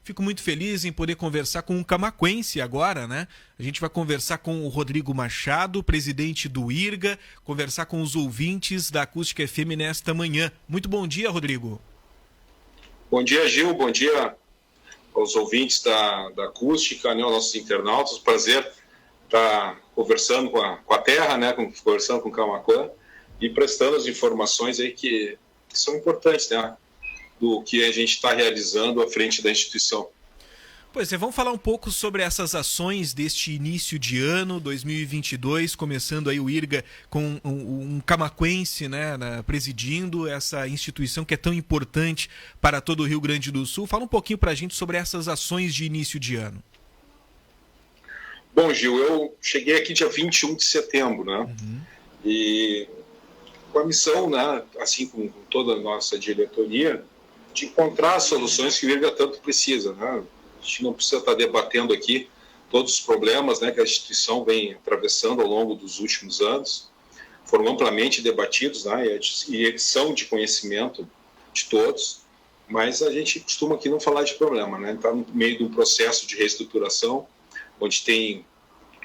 Fico muito feliz em poder conversar com um camaquense agora, né? A gente vai conversar com o Rodrigo Machado, presidente do IRGA, conversar com os ouvintes da Acústica FM nesta manhã. Muito bom dia, Rodrigo. Bom dia, Gil. Bom dia aos ouvintes da Acústica, né, aos nossos internautas. Prazer estar conversando com a terra, né, conversando com o Camaquã e prestando as informações aí que são importantes, né, do que a gente está realizando à frente da instituição. Pois é, vamos falar um pouco sobre essas ações deste início de ano, 2022, começando aí o IRGA com um camaquense, né, presidindo essa instituição que é tão importante para todo o Rio Grande do Sul. Fala um pouquinho para a gente sobre essas ações de início de ano. Bom, Gil, eu cheguei aqui dia 21 de setembro, né, e com a missão, né, assim como toda a nossa diretoria, de encontrar as soluções que o IRGA tanto precisa, né? A gente não precisa estar debatendo aqui todos os problemas, né, que a instituição vem atravessando ao longo dos últimos anos, foram amplamente debatidos, né, e eles são de conhecimento de todos, mas a gente costuma aqui não falar de problema, né? Está no meio de um processo de reestruturação, onde tem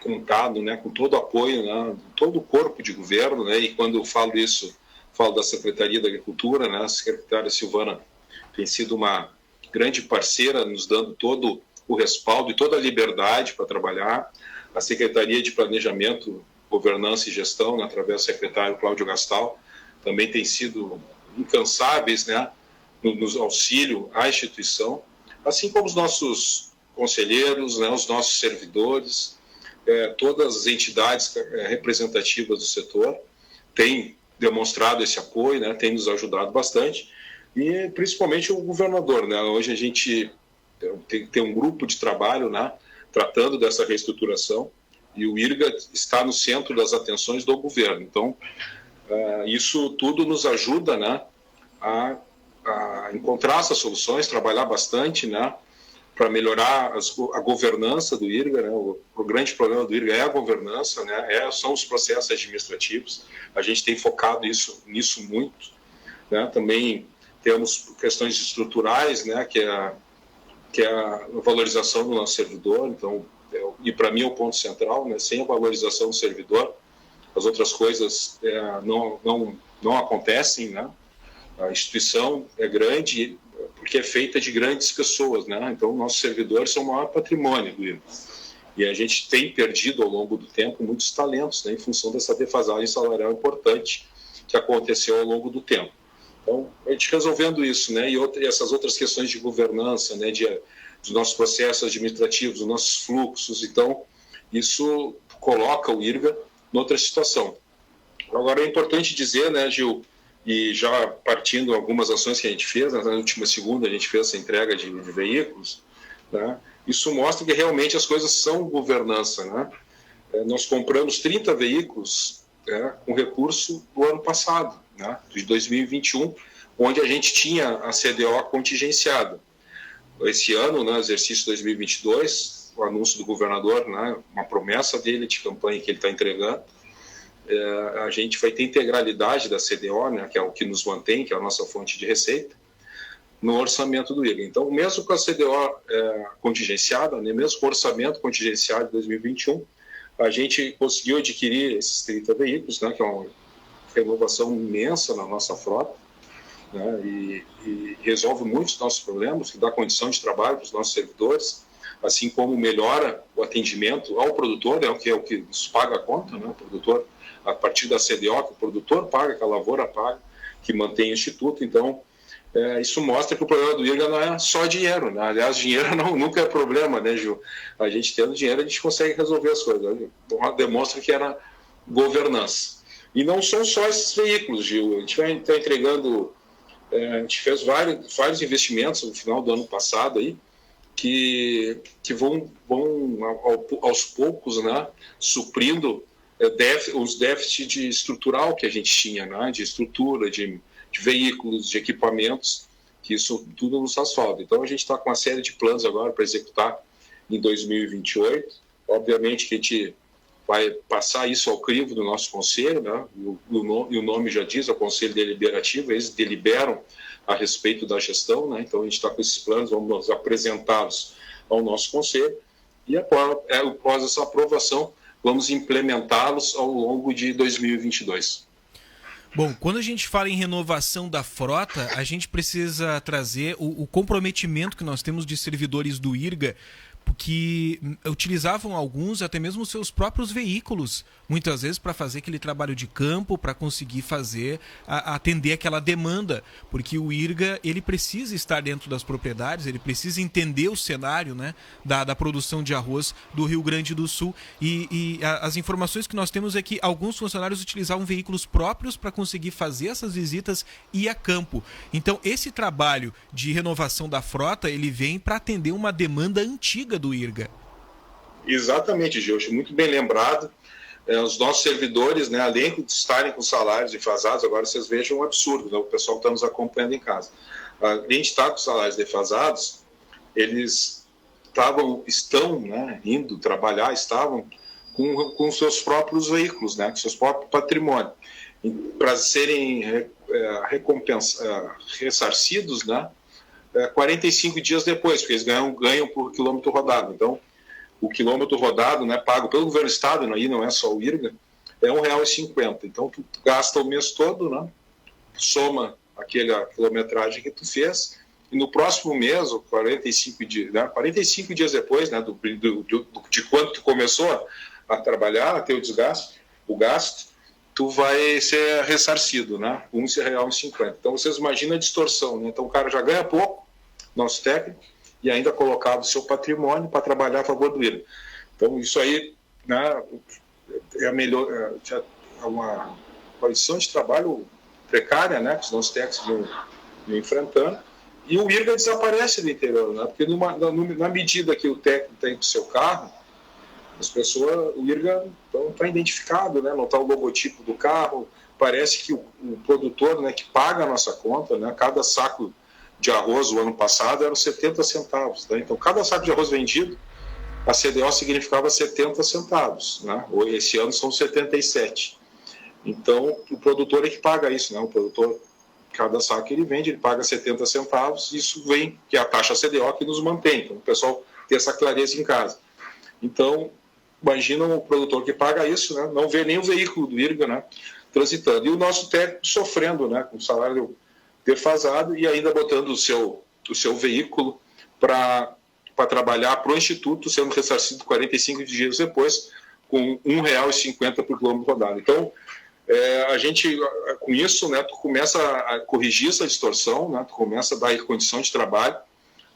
contado, né, com todo o apoio, né, todo o corpo de governo, né, e quando eu falo isso, falo da Secretaria da Agricultura, né, a secretária Silvana tem sido uma grande parceira, nos dando todo o respaldo e toda a liberdade para trabalhar. A Secretaria de Planejamento, Governança e Gestão, né, através do secretário Cláudio Gastal, também tem sido incansáveis, né, no auxílio à instituição, assim como os nossos conselheiros, né, os nossos servidores, todas as entidades representativas do setor têm demonstrado esse apoio, né, têm nos ajudado bastante, e principalmente o governador, né? Hoje a gente tem um grupo de trabalho, né, tratando dessa reestruturação, e o IRGA está no centro das atenções do governo. Então, isso tudo nos ajuda, né, a encontrar essas soluções, trabalhar bastante, né, para melhorar a governança do IRGA, né? O grande problema do IRGA é a governança, né? São os processos administrativos. A gente tem focado nisso muito, né? Também temos questões estruturais, né, que é a valorização do nosso servidor. Então, e para mim é o ponto central, né? Sem a valorização do servidor, as outras coisas não acontecem, né? A instituição é grande porque é feita de grandes pessoas, né? Então, nossos servidores são o maior patrimônio do IRGA. E a gente tem perdido ao longo do tempo muitos talentos, né, em função dessa defasagem salarial importante que aconteceu ao longo do tempo. Então, a gente resolvendo isso, né, e essas outras questões de governança, né, dos nossos processos administrativos, dos nossos fluxos, então, isso coloca o IRGA noutra situação. Agora, é importante dizer, né, Gil, e já partindo algumas ações que a gente fez, na última segunda a gente fez essa entrega de veículos, né, isso mostra que realmente as coisas são governança, né? Nós compramos 30 veículos, né, com recurso do ano passado, né, de 2021, onde a gente tinha a CDO contingenciada. Esse ano, né, exercício 2022, o anúncio do governador, né, uma promessa dele de campanha que ele está entregando, a gente vai ter integralidade da CDO, né, que é o que nos mantém, que é a nossa fonte de receita, no orçamento do IRGA. Então, mesmo com a CDO contingenciada, né, mesmo com o orçamento contingenciado de 2021, a gente conseguiu adquirir esses 30 veículos, né, que é uma renovação imensa na nossa frota, né, e resolve muitos nossos problemas, que dá condição de trabalho para os nossos servidores, assim como melhora o atendimento ao produtor, né, que é o que nos paga a conta, né, o produtor, a partir da CDO, que o produtor paga, que a lavoura paga, que mantém o instituto. Então, isso mostra que o problema do IRGA não é só dinheiro, né? Aliás, dinheiro nunca é problema, né, Gil? A gente tendo dinheiro, a gente consegue resolver as coisas. Demonstra que era governança. E não são só esses veículos, Gil. A gente vai estar entregando... a gente fez vários investimentos no final do ano passado aí, que vão aos poucos, né, suprindo os déficits estrutural que a gente tinha, né, de estrutura, de veículos, de equipamentos, que isso tudo nos faz falta. Então, a gente está com uma série de planos agora para executar em 2028. Obviamente que a gente vai passar isso ao crivo do nosso conselho, né? E o nome já diz, é o Conselho Deliberativo, eles deliberam a respeito da gestão, né? Então a gente está com esses planos, vamos apresentá-los ao nosso conselho e após essa aprovação vamos implementá-los ao longo de 2022. Bom, quando a gente fala em renovação da frota, a gente precisa trazer o comprometimento que nós temos de servidores do IRGA, que utilizavam alguns até mesmo seus próprios veículos, muitas vezes para fazer aquele trabalho de campo, para conseguir atender aquela demanda, porque o IRGA ele precisa estar dentro das propriedades, ele precisa entender o cenário, né, da produção de arroz do Rio Grande do Sul, e as informações que nós temos é que alguns funcionários utilizavam veículos próprios para conseguir fazer essas visitas e ir a campo. Então esse trabalho de renovação da frota ele vem para atender uma demanda antiga do IRGA. Exatamente, Gilson, muito bem lembrado. Os nossos servidores, né, além de estarem com salários defasados, agora vocês vejam um absurdo, né, o pessoal que está nos acompanhando em casa. Além de estar com salários defasados, eles estão, né, indo trabalhar, estavam com seus próprios veículos, né, com seus próprios patrimônio, para serem ressarcidos, né, 45 dias depois, porque eles ganham por quilômetro rodado. Então, o quilômetro rodado, né, pago pelo governo do estado, aí não é só o IRGA, é R$ 1,50. Então, tu gasta o mês todo, né, soma a quilometragem que tu fez, e no próximo mês, 45 dias depois, né, de quando tu começou a trabalhar, a ter o gasto, tu vai ser ressarcido, né, R$ 1,50. Então, vocês imaginam a distorção, né? Então, o cara já ganha pouco, nosso técnico, e ainda colocava o seu patrimônio para trabalhar a favor do IRGA. Então, isso aí, né, é uma condição de trabalho precária, né, que os nossos técnicos vão enfrentando, e o IRGA desaparece do interior, né, porque na medida que o técnico tem com o seu carro, as pessoas, o IRGA não está identificado, né, não está o logotipo do carro, parece que o produtor, né, que paga a nossa conta, né, cada saco de arroz o ano passado eram 70 centavos. Né? Então, cada saco de arroz vendido, a CDO significava 70 centavos. Né? Esse ano são 77. Então, o produtor é que paga isso. Né? O produtor, cada saco que ele vende, ele paga 70 centavos. Isso vem, que é a taxa CDO que nos mantém. Então, o pessoal tem essa clareza em casa. Então, imagina o produtor que paga isso, né? Não vê nem o veículo do IRGA, né, transitando. E o nosso técnico sofrendo, né, com o salário defasado e ainda botando o seu veículo para trabalhar para o Instituto, sendo ressarcido 45 dias depois, com R$ 1,50 por quilômetro rodado. Então, a gente, com isso, né, tu começa a corrigir essa distorção, né, tu começa a dar condição de trabalho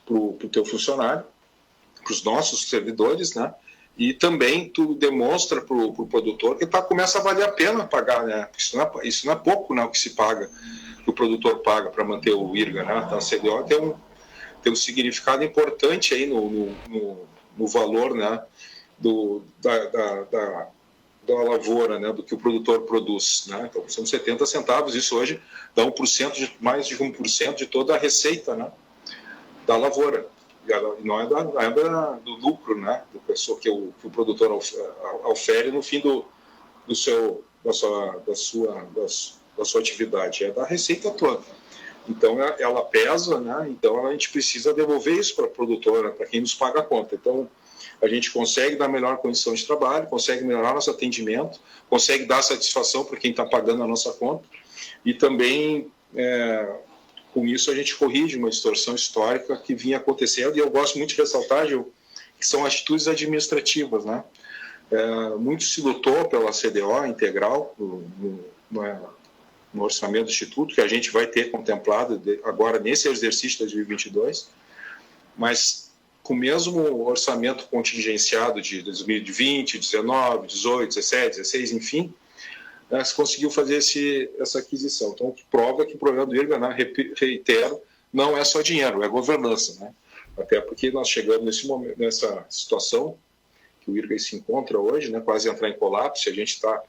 para o teu funcionário, para os nossos servidores, né, e também tu demonstra para o produtor que começa a valer a pena pagar, né, isso não é pouco, né, o que se paga, que o produtor paga para manter o IRGA, né? Então, a CDO tem um significado importante aí no valor, né, da lavoura, né, do que o produtor produz, né? Então, são 70 centavos, isso hoje dá mais de 1% de toda a receita, né, da lavoura. E não é do lucro, né, que o produtor ofere no fim da sua atividade, é da receita toda. Então, ela pesa, né? Então a gente precisa devolver isso para a produtora, para quem nos paga a conta. Então, a gente consegue dar melhor condição de trabalho, consegue melhorar nosso atendimento, consegue dar satisfação para quem está pagando a nossa conta, e também, com isso, a gente corrige uma distorção histórica que vinha acontecendo, e eu gosto muito de ressaltar, Gil, que são atitudes administrativas, né? Muito se lutou pela CDO integral no orçamento do Instituto, que a gente vai ter contemplado agora nesse exercício de 2022, mas com o mesmo orçamento contingenciado de 2020, 19, 18, 17, 16, enfim, se conseguiu fazer essa aquisição. Então, prova que o problema do IRGA, né, reitero, não é só dinheiro, é governança, né? Até porque nós chegamos nessa situação que o IRGA se encontra hoje, né, quase entrar em colapso, e a gente está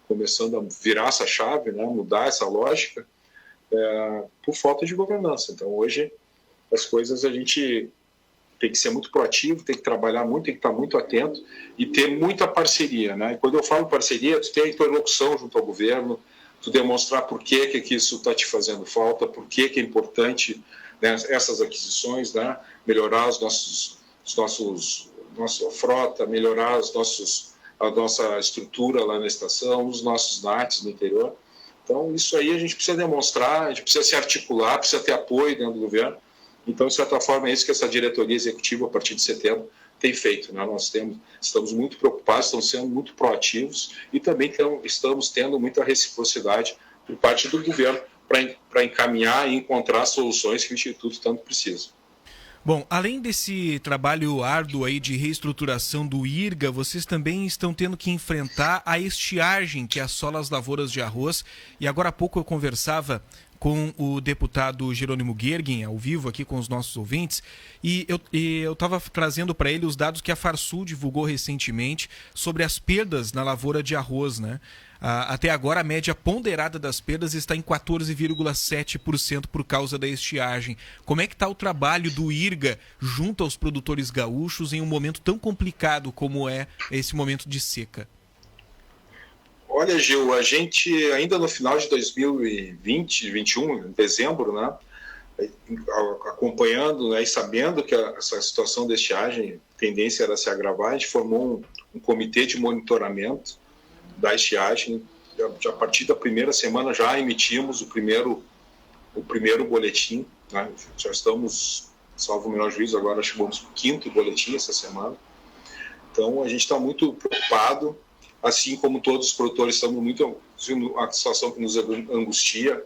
começando a virar essa chave, né, mudar essa lógica, por falta de governança. Então, hoje, as coisas a gente tem que ser muito proativo, tem que trabalhar muito, tem que estar muito atento e ter muita parceria, né? E quando eu falo parceria, tu tem a interlocução junto ao governo, tu demonstrar por que isso está te fazendo falta, por que é importante, né, essas aquisições, né, melhorar nossa frota, melhorar a nossa estrutura lá na estação, os nossos NATs no interior. Então, isso aí a gente precisa demonstrar, a gente precisa se articular, precisa ter apoio dentro do governo. Então, de certa forma, é isso que essa diretoria executiva, a partir de setembro, tem feito. Né? Nós estamos muito preocupados, estamos sendo muito proativos e também estamos tendo muita reciprocidade por parte do governo para encaminhar e encontrar soluções que o Instituto tanto precisa. Bom, além desse trabalho árduo aí de reestruturação do IRGA, vocês também estão tendo que enfrentar a estiagem que assola as lavouras de arroz. E agora há pouco eu conversava com o deputado Jerônimo Guerguin, ao vivo aqui com os nossos ouvintes, e eu estava trazendo para ele os dados que a Farsul divulgou recentemente sobre as perdas na lavoura de arroz, né? Até agora, a média ponderada das perdas está em 14,7% por causa da estiagem. Como é que está o trabalho do IRGA junto aos produtores gaúchos em um momento tão complicado como é esse momento de seca? Olha, Gil, a gente ainda no final de 2021, em dezembro, né, acompanhando, né, e sabendo que essa situação da estiagem, a tendência era se agravar, a gente formou um comitê de monitoramento da estiagem. A partir da primeira semana já emitimos o primeiro boletim, né? Já estamos, salvo o melhor juízo, agora chegamos para o 5º boletim essa semana. Então a gente está muito preocupado, assim como todos os produtores estamos muito, a situação que nos angustia,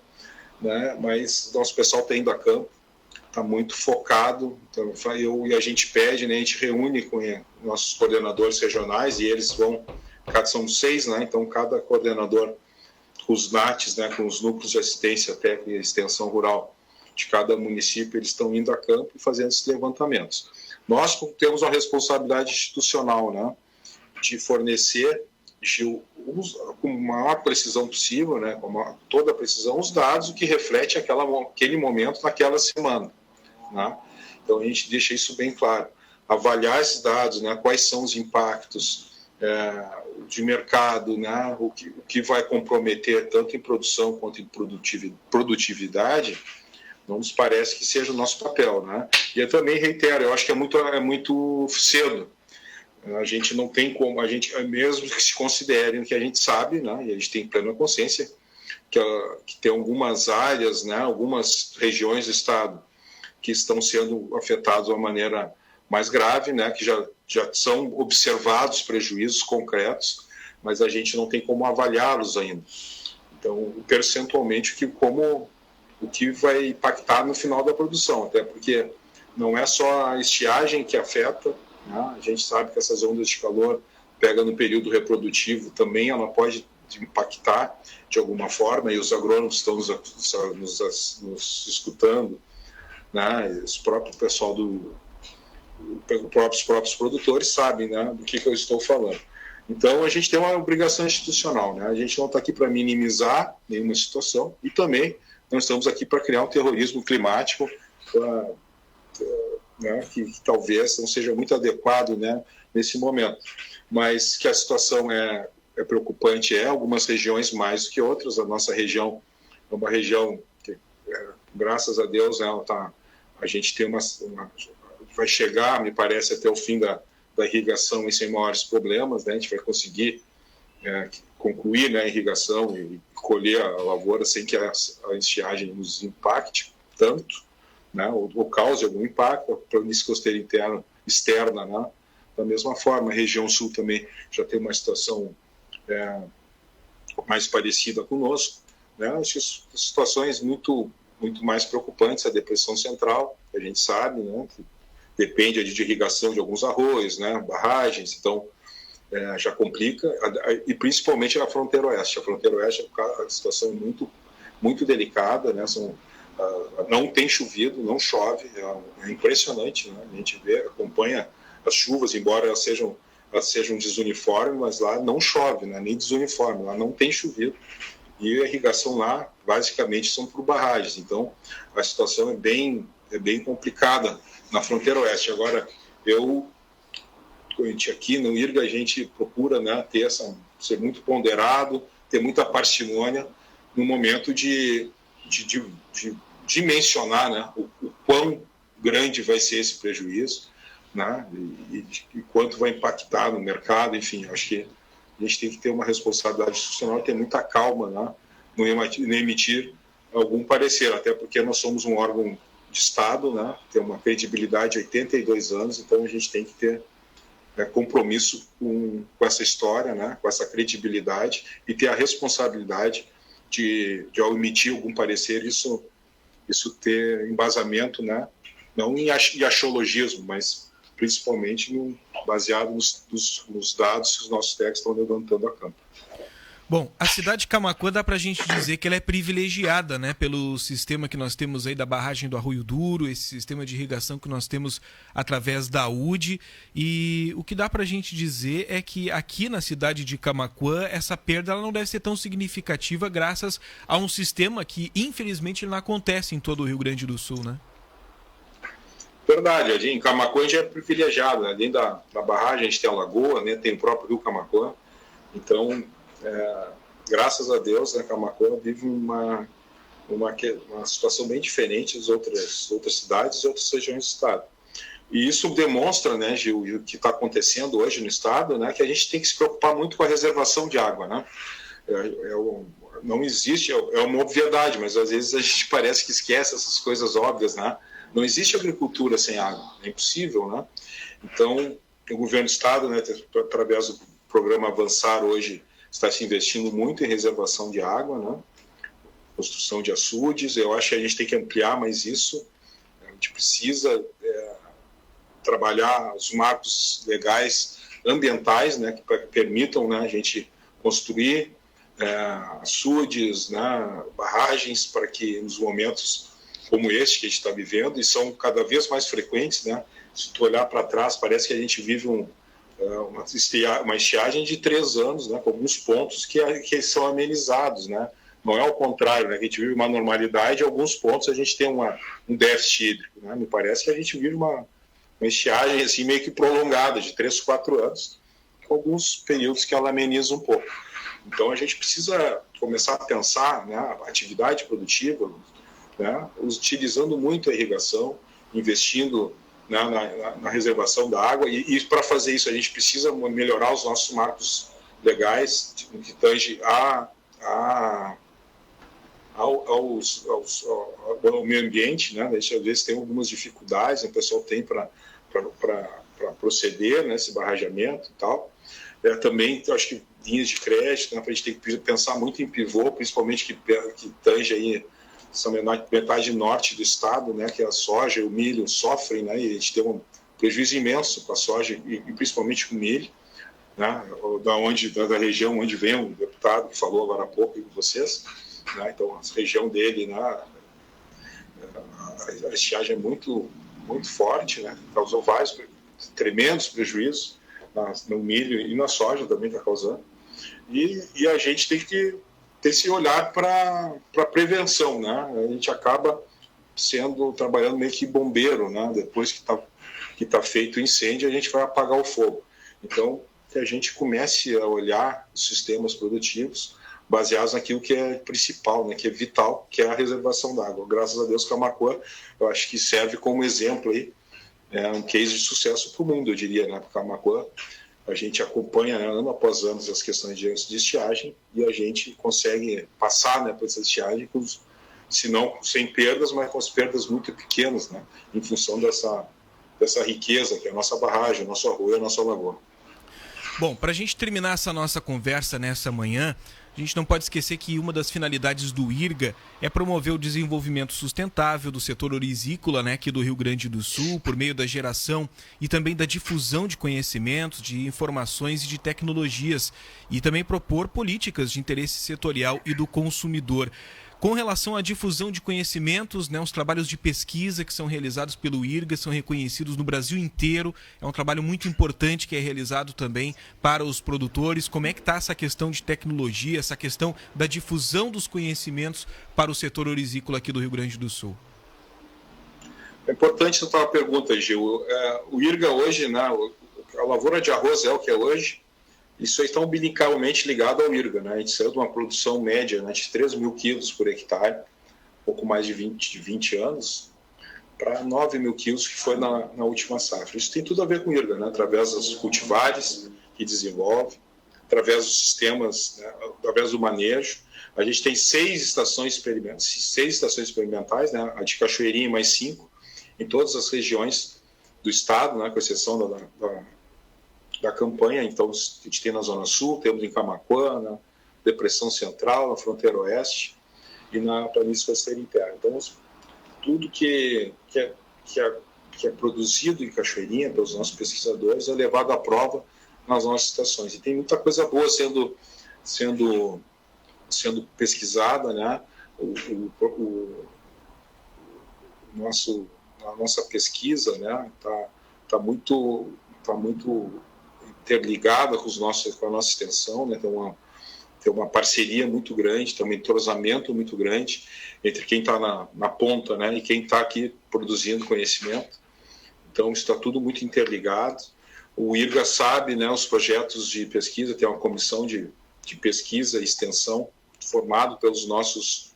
né? Mas nosso pessoal está indo a campo, está muito focado, então, e a gente pede, né? A gente reúne com nossos coordenadores regionais e eles vão, são 6, né? Então cada coordenador com os NATs, né? Com os núcleos de assistência técnica e extensão rural de cada município, eles estão indo a campo e fazendo esses levantamentos. Nós temos uma responsabilidade institucional, né? De fornecer com a maior precisão possível, né? Com toda a precisão, os dados, o que reflete aquele momento naquela semana, né? Então a gente deixa isso bem claro. Avaliar esses dados, né? Quais são os impactos de mercado, né? O que vai comprometer tanto em produção quanto em produtividade, não nos parece que seja o nosso papel, né? E eu também reitero, eu acho que é muito cedo. A gente não tem como, mesmo que se considerem que a gente sabe, né? E a gente tem plena consciência que tem algumas áreas, né? Algumas regiões do estado que estão sendo afetadas de uma maneira mais grave, né? Que já são observados prejuízos concretos, mas a gente não tem como avaliá-los ainda. Então, percentualmente, o que vai impactar no final da produção, até porque não é só a estiagem que afeta, né? A gente sabe que essas ondas de calor pegam no período reprodutivo também, ela pode impactar de alguma forma, e os agrônomos estão nos escutando, né? Os próprios pessoal os próprios produtores sabem, né, do que eu estou falando. Então, a gente tem uma obrigação institucional, né? A gente não está aqui para minimizar nenhuma situação e também não estamos aqui para criar um terrorismo climático né, que talvez não seja muito adequado, né, nesse momento. Mas que a situação é preocupante, algumas regiões mais do que outras. A nossa região é uma região que, graças a Deus, né, a gente tem vai chegar, me parece, até o fim da irrigação sem maiores problemas, né? A gente vai conseguir concluir, né, a irrigação e colher a lavoura sem que a estiagem nos impacte tanto, né, ou cause algum impacto. A planície costeira externa, né? Da mesma forma, a região sul também já tem uma situação mais parecida conosco, né? Situações muito mais preocupantes, a depressão central, a gente sabe, né, que depende de irrigação de alguns arroios, né, barragens, então já complica, e principalmente a fronteira oeste. A fronteira oeste, a situação é muito delicada, né, não tem chovido, não chove, é impressionante, né? A gente acompanha as chuvas, embora elas sejam desuniformes, mas lá não chove, né, nem desuniforme, lá não tem chovido, e a irrigação lá basicamente são por barragens, então a situação é bem complicada na fronteira oeste. Agora, aqui no IRGA, a gente procura, né, ser muito ponderado, ter muita parcimônia, no momento de dimensionar, né, o quão grande vai ser esse prejuízo, né, e quanto vai impactar no mercado. Enfim, acho que a gente tem que ter uma responsabilidade institucional e ter muita calma, né, no emitir algum parecer, até porque nós somos um órgão de Estado, né, tem uma credibilidade de 82 anos, então a gente tem que ter compromisso com essa história, né, com essa credibilidade, e ter a responsabilidade de ao emitir algum parecer, isso ter embasamento, né, não em axiologismo, mas principalmente baseado nos dados que os nossos técnicos estão levantando a campo. Bom, a cidade de Camaquã dá pra gente dizer que ela é privilegiada, né, pelo sistema que nós temos aí da barragem do Arroio Duro, esse sistema de irrigação que nós temos através da UD, e o que dá pra gente dizer é que aqui na cidade de Camaquã essa perda ela não deve ser tão significativa graças a um sistema que infelizmente não acontece em todo o Rio Grande do Sul, né? Verdade, ali em Camaquã a gente é privilegiado, né? Além da barragem a gente tem a lagoa, né? Tem o próprio Rio Camaquã, então graças a Deus, né, Camaquã vive uma situação bem diferente das outras cidades e outras regiões do estado. E isso demonstra, né, Gil, o que está acontecendo hoje no estado, né, que a gente tem que se preocupar muito com a reservação de água, né? Não existe, é uma obviedade, mas às vezes a gente parece que esquece essas coisas óbvias, né? Não existe agricultura sem água, é impossível, né? Então, o governo do estado, né, através do programa Avançar hoje, está se investindo muito em reservação de água, né? Construção de açudes. Eu acho que a gente tem que ampliar mais isso. A gente precisa trabalhar os marcos legais ambientais, né, que permitam, né, a gente construir açudes, né, barragens, para que nos momentos como este que a gente está vivendo, e são cada vez mais frequentes, né? Se tu olhar para trás, parece que a gente vive uma estiagem de 3 anos, né, com alguns pontos que são amenizados, né? Não é ao contrário, né? A gente vive uma normalidade, em alguns pontos a gente tem um déficit hídrico, né? Me parece que a gente vive uma estiagem assim, meio que prolongada, de 3, 4 anos, com alguns períodos que ela ameniza um pouco. Então a gente precisa começar a pensar, né, a atividade produtiva, né, utilizando muito a irrigação, investindo na reservação da água, e para fazer isso a gente precisa melhorar os nossos marcos legais, no que tange ao meio ambiente, né? Às vezes tem algumas dificuldades, o pessoal tem para proceder nesse barrageamento e tal. Também acho que linhas de crédito, né? A gente tem que pensar muito em pivô, principalmente que tange aí essa metade norte do estado, né, que a soja e o milho sofrem, né, e a gente tem um prejuízo imenso com a soja e principalmente com o milho, né, da região onde vem o deputado que falou agora há pouco com vocês, né, então a região dele, né, a estiagem é muito, muito forte, né, causou vários tremendos prejuízos no milho e na soja também está causando, e a gente tem que ter esse olhar para prevenção, né? A gente acaba trabalhando meio que bombeiro, né? Depois que tá feito o incêndio, a gente vai apagar o fogo. Então, que a gente comece a olhar os sistemas produtivos baseados naquilo que é principal, né? Que é vital, que é a reservação d'água. Graças a Deus, Camaquã, eu acho que serve como exemplo aí, um case de sucesso para o mundo, eu diria, né? Camaquã, a gente acompanha, né, ano após ano as questões de estiagem e a gente consegue passar, né, por essa estiagem, se não sem perdas, mas com as perdas muito pequenas, né, em função dessa riqueza que é a nossa barragem, o nosso arroio e a nossa lagoa. Bom, para a gente terminar essa nossa conversa nessa manhã, a gente não pode esquecer que uma das finalidades do IRGA é promover o desenvolvimento sustentável do setor orizícola, né, aqui do Rio Grande do Sul, por meio da geração e também da difusão de conhecimentos, de informações e de tecnologias, e também propor políticas de interesse setorial e do consumidor. Com relação à difusão de conhecimentos, né, os trabalhos de pesquisa que são realizados pelo IRGA são reconhecidos no Brasil inteiro. É um trabalho muito importante que é realizado também para os produtores. Como é que está essa questão de tecnologia, essa questão da difusão dos conhecimentos para o setor orizícola aqui do Rio Grande do Sul? É importante a tua pergunta, Gil. O IRGA hoje, né, a lavoura de arroz é o que é hoje, Isso aí está umbilicalmente ligado ao IRGA, né? A gente saiu de uma produção média, né, de 3 mil quilos por hectare, pouco mais de 20 anos, para 9 mil quilos, que foi na última safra. Isso tem tudo a ver com o IRGA, né? Através das cultivares que desenvolve, através dos sistemas, né? Através do manejo. A gente tem 6 estações experimentais, né? A de Cachoeirinha mais 5, em todas as regiões do estado, né? Com exceção da campanha. Então, a gente tem na Zona Sul, temos em Camaquã, na Depressão Central, na Fronteira Oeste e na Planície Costeira Interna. Então, tudo que é produzido em Cachoeirinha pelos nossos pesquisadores é levado à prova nas nossas estações. E tem muita coisa boa sendo pesquisada, né? A nossa pesquisa, né? Tá muito interligada com a nossa extensão, né? Tem uma parceria muito grande, tem um entrosamento muito grande entre quem está na ponta, né, e quem está aqui produzindo conhecimento. Então, isso está tudo muito interligado. O IRGA sabe, né, os projetos de pesquisa, tem uma comissão de pesquisa e extensão formado pelos nossos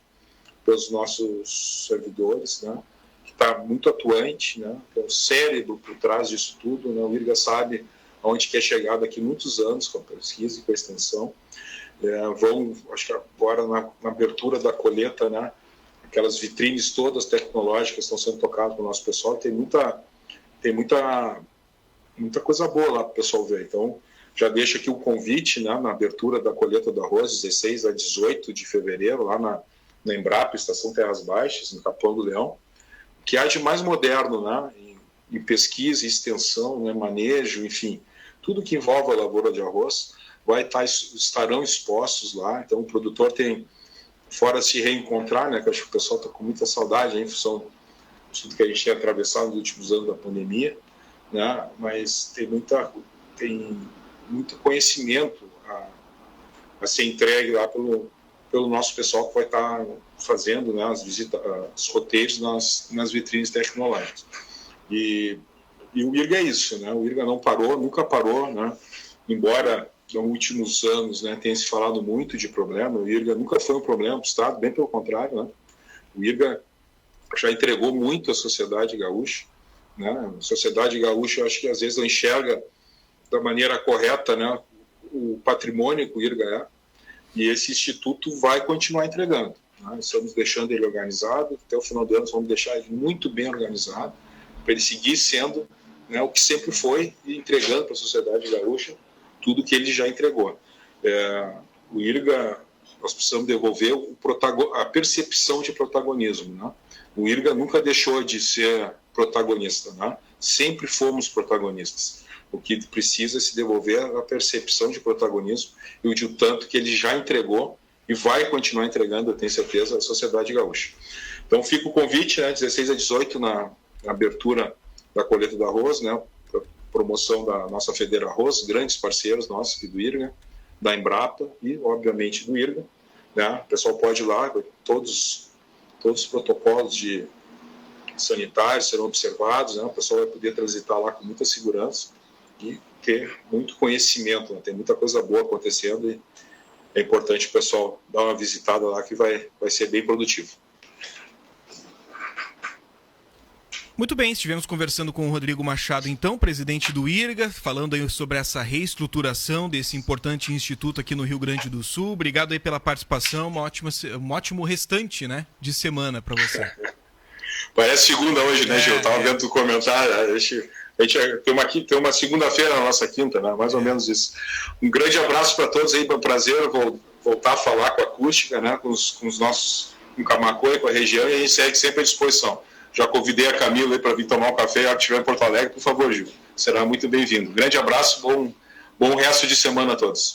servidores, né, que está muito atuante, né, que é o cérebro por trás disso tudo. Né, o IRGA sabe aonde quer chegar daqui a muitos anos com a pesquisa e com a extensão. Acho que agora na abertura da colheita, né, aquelas vitrines todas tecnológicas estão sendo tocadas pelo nosso pessoal, tem muita coisa boa lá para o pessoal ver. Então, já deixo aqui o convite, né, na abertura da colheita do arroz, 16 a 18 de fevereiro, lá na Embrapa, Estação Terras Baixas, no Capão do Leão, que há de mais moderno, né, em pesquisa, extensão, né, manejo, enfim, tudo que envolve a lavoura de arroz estarão expostos lá. Então o produtor tem, fora se reencontrar, né, que eu acho que o pessoal está com muita saudade em função de tudo que a gente tem atravessado nos últimos anos da pandemia, né, mas tem muito conhecimento a ser entregue lá pelo nosso pessoal que vai estar fazendo, né, os roteiros nas vitrines tecnológicas. E o IRGA é isso, né? O IRGA não parou, nunca parou, né? Embora nos últimos anos, né, tenha se falado muito de problema, o IRGA nunca foi um problema para o Estado, bem pelo contrário, né? O IRGA já entregou muito à sociedade gaúcha, né? A sociedade gaúcha, eu acho que às vezes não enxerga da maneira correta, né, o patrimônio que o IRGA é, e esse instituto vai continuar entregando, né? Estamos deixando ele organizado, até o final do ano vamos deixar ele muito bem organizado, para ele seguir sendo, né, o que sempre foi, e entregando para a sociedade gaúcha tudo que ele já entregou. O IRGA, nós precisamos devolver a percepção de protagonismo, né? O IRGA nunca deixou de ser protagonista, né? Sempre fomos protagonistas. O que precisa é se devolver a percepção de protagonismo e o tanto que ele já entregou e vai continuar entregando, eu tenho certeza, à sociedade gaúcha. Então fica o convite, né, 16 a 18 na abertura da colheita do arroz, né, promoção da nossa Federa Arroz, grandes parceiros nossos aqui do IRGA, da Embrapa e, obviamente, do IRGA. Né? O pessoal pode ir lá, todos os protocolos sanitários serão observados, né? O pessoal vai poder transitar lá com muita segurança e ter muito conhecimento, né? Tem muita coisa boa acontecendo e é importante o pessoal dar uma visitada lá que vai ser bem produtivo. Muito bem, estivemos conversando com o Rodrigo Machado, então, presidente do IRGA, falando aí sobre essa reestruturação desse importante instituto aqui no Rio Grande do Sul. Obrigado aí pela participação, um ótimo restante, né, de semana para você. Parece segunda hoje, né, Gil? Eu estava vendo o comentário, a gente tem uma segunda-feira na nossa quinta, né? Mais ou menos isso. Um grande abraço para todos aí, foi um prazer voltar a falar com a acústica, né, com os nossos, com Camaquã e com a região, e a gente segue sempre à disposição. Já convidei a Camila para vir tomar um café, ela estiver em Porto Alegre, por favor, Gil. Será muito bem-vindo. Grande abraço, bom resto de semana a todos.